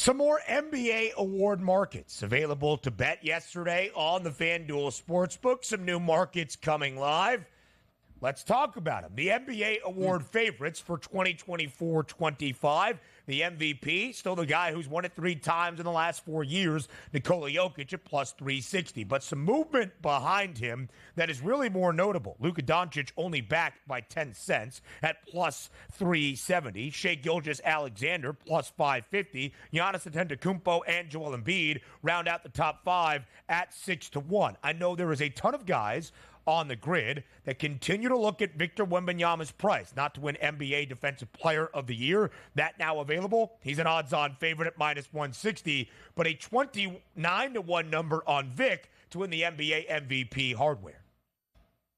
Some more NBA award markets available to bet yesterday on the FanDuel Sportsbook. Some new markets coming live. Let's talk about them. The NBA award favorites for 2024-25. The MVP, still the guy who's won it 3 times in the last 4 years, Nikola Jokic at plus 360. But some movement behind him that is really more notable. Luka Doncic only backed by 10 cents at plus 370. Shai Gilgeous-Alexander plus 550. Giannis Antetokounmpo and Joel Embiid round out the top 5 at 6-1. I know there is a ton of guys on the grid that continue to look at Victor Wembanyama's price, not to win NBA Defensive Player of the Year. That now available. He's an odds-on favorite at minus 160, but a 29-1 number on Vic to win the NBA MVP hardware.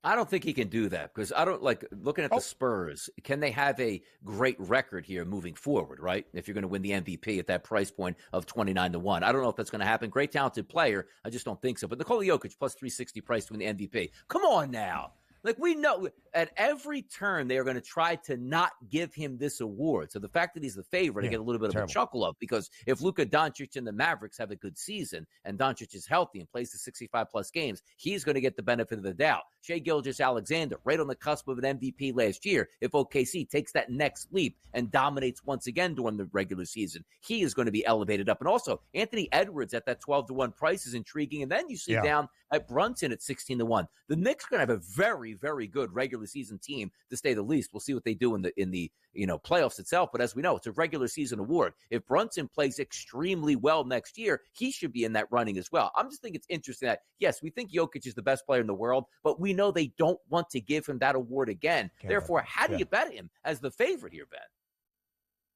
I don't think he can do that because I don't like looking at the Spurs. Can they have a great record here moving forward, right? If you're going to win the MVP at that price point of 29-1. I don't know if that's going to happen. Great talented player. I just don't think so. But Nikola Jokic plus 360 price to win the MVP. Come on now. Like, we know at every turn they are going to try to not give him this award. So the fact that he's the favorite, I get a little bit of a chuckle of, because if Luka Doncic and the Mavericks have a good season and Doncic is healthy and plays the 65-plus games, he's going to get the benefit of the doubt. Shai Gilgeous-Alexander, right on the cusp of an MVP last year. If OKC takes that next leap and dominates once again during the regular season, he is going to be elevated up. And also, Anthony Edwards at that 12-1 price is intriguing. And then you see down at Brunson at 16-1. The Knicks are going to have a very, very good regular season team, to say the least. We'll see what they do in the playoffs itself. But as we know, it's a regular season award. If Brunson plays extremely well next year, he should be in that running as well. I'm just thinking it's interesting that, yes, we think Jokic is the best player in the world, but we know they don't want to give him that award again. Therefore, how do you bet him as the favorite here, Ben?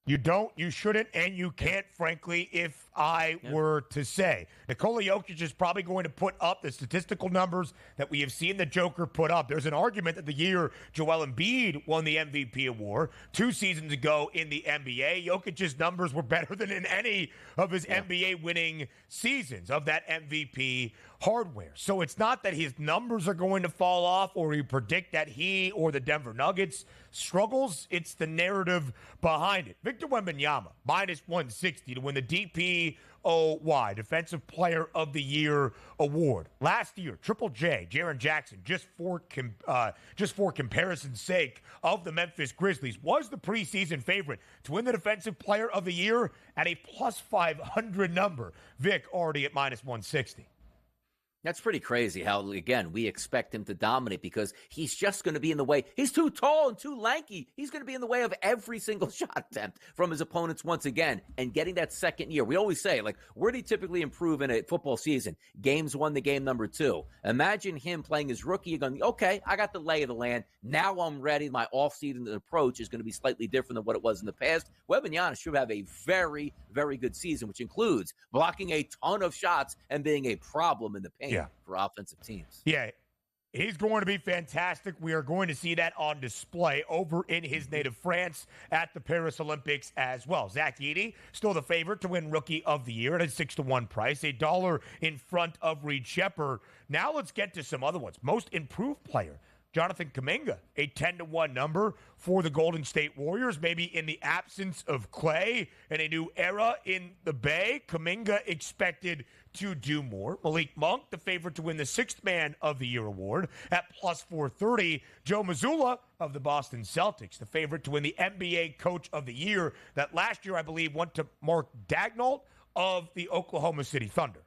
You don't, you shouldn't, and you can't, frankly, if I were to say. Nikola Jokic is probably going to put up the statistical numbers that we have seen the Joker put up. There's an argument that the year Joel Embiid won the MVP award 2 seasons ago in the NBA, Jokic's numbers were better than in any of his NBA winning seasons of that MVP hardware. So it's not that his numbers are going to fall off or you predict that he or the Denver Nuggets struggles. It's the narrative behind it. Victor Wembanyama, minus 160 to win the DPOY, Defensive Player of the Year award. Last year, Triple J, Jaren Jackson, just for comparison's sake, of the Memphis Grizzlies, was the preseason favorite to win the Defensive Player of the Year at a plus 500 number. Vic already at minus 160. That's pretty crazy how, again, we expect him to dominate because he's just going to be in the way. He's too tall and too lanky. He's going to be in the way of every single shot attempt from his opponents once again. And getting that second year, we always say, like, where do you typically improve in a football season? Games 1 to game number 2. Imagine him playing his rookie. You're going, okay, I got the lay of the land. Now I'm ready. My off-season approach is going to be slightly different than what it was in the past. Wembanyama should have a very, very good season, which includes blocking a ton of shots and being a problem in the paint. For offensive teams. He's going to be fantastic. We are going to see that on display over in his native France at the Paris Olympics as well. Zach Edey, still the favorite to win Rookie of the Year at a 6-1 price, $1 in front of Reed Sheppard. Now let's get to some other ones. Most improved player, Jonathan Kuminga, a 10-1 number for the Golden State Warriors. Maybe in the absence of Clay and a new era in the Bay, Kuminga expected to do more. Malik Monk, the favorite to win the 6th Man of the Year award at plus 430. Joe Mazzulla of the Boston Celtics, the favorite to win the NBA Coach of the Year that last year, I believe, went to Mark Daigneault of the Oklahoma City Thunder.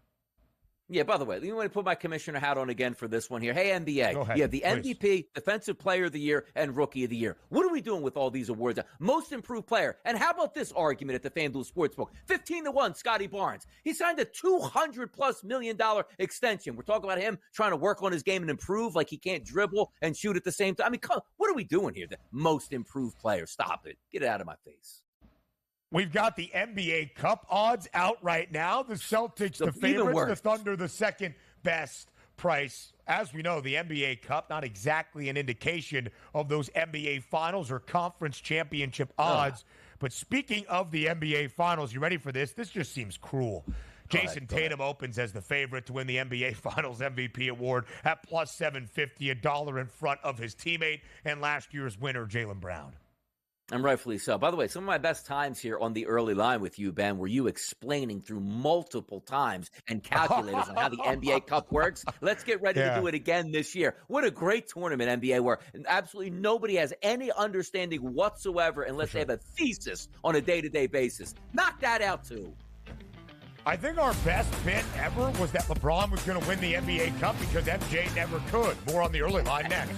Yeah, by the way, you want to put my commissioner hat on again for this one here. Hey, NBA. Go ahead, you have the please. MVP, Defensive Player of the Year, and Rookie of the Year. What are we doing with all these awards? Most Improved Player. And how about this argument at the FanDuel Sportsbook? 15-1, Scotty Barnes. He signed a $200+ million extension. We're talking about him trying to work on his game and improve, like he can't dribble and shoot at the same time. I mean, what are we doing here? The Most Improved Player. Stop it. Get it out of my face. We've got the NBA Cup odds out right now. The Celtics, the favorites, the Thunder, the second best price. As we know, the NBA Cup, not exactly an indication of those NBA Finals or Conference Championship odds. But speaking of the NBA Finals, you ready for this? This just seems cruel. Jason Tatum opens as the favorite to win the NBA Finals MVP award at plus 750, $1 in front of his teammate and last year's winner, Jaylen Brown. And rightfully so. By the way, some of my best times here on the early line with you, Ben, were you explaining through multiple times and calculators on how the NBA Cup works. Let's get ready to do it again this year. What a great tournament, NBA, where absolutely nobody has any understanding whatsoever unless they have a thesis on a day-to-day basis. Knock that out, too. I think our best bit ever was that LeBron was going to win the NBA Cup because MJ never could. More on the early line next.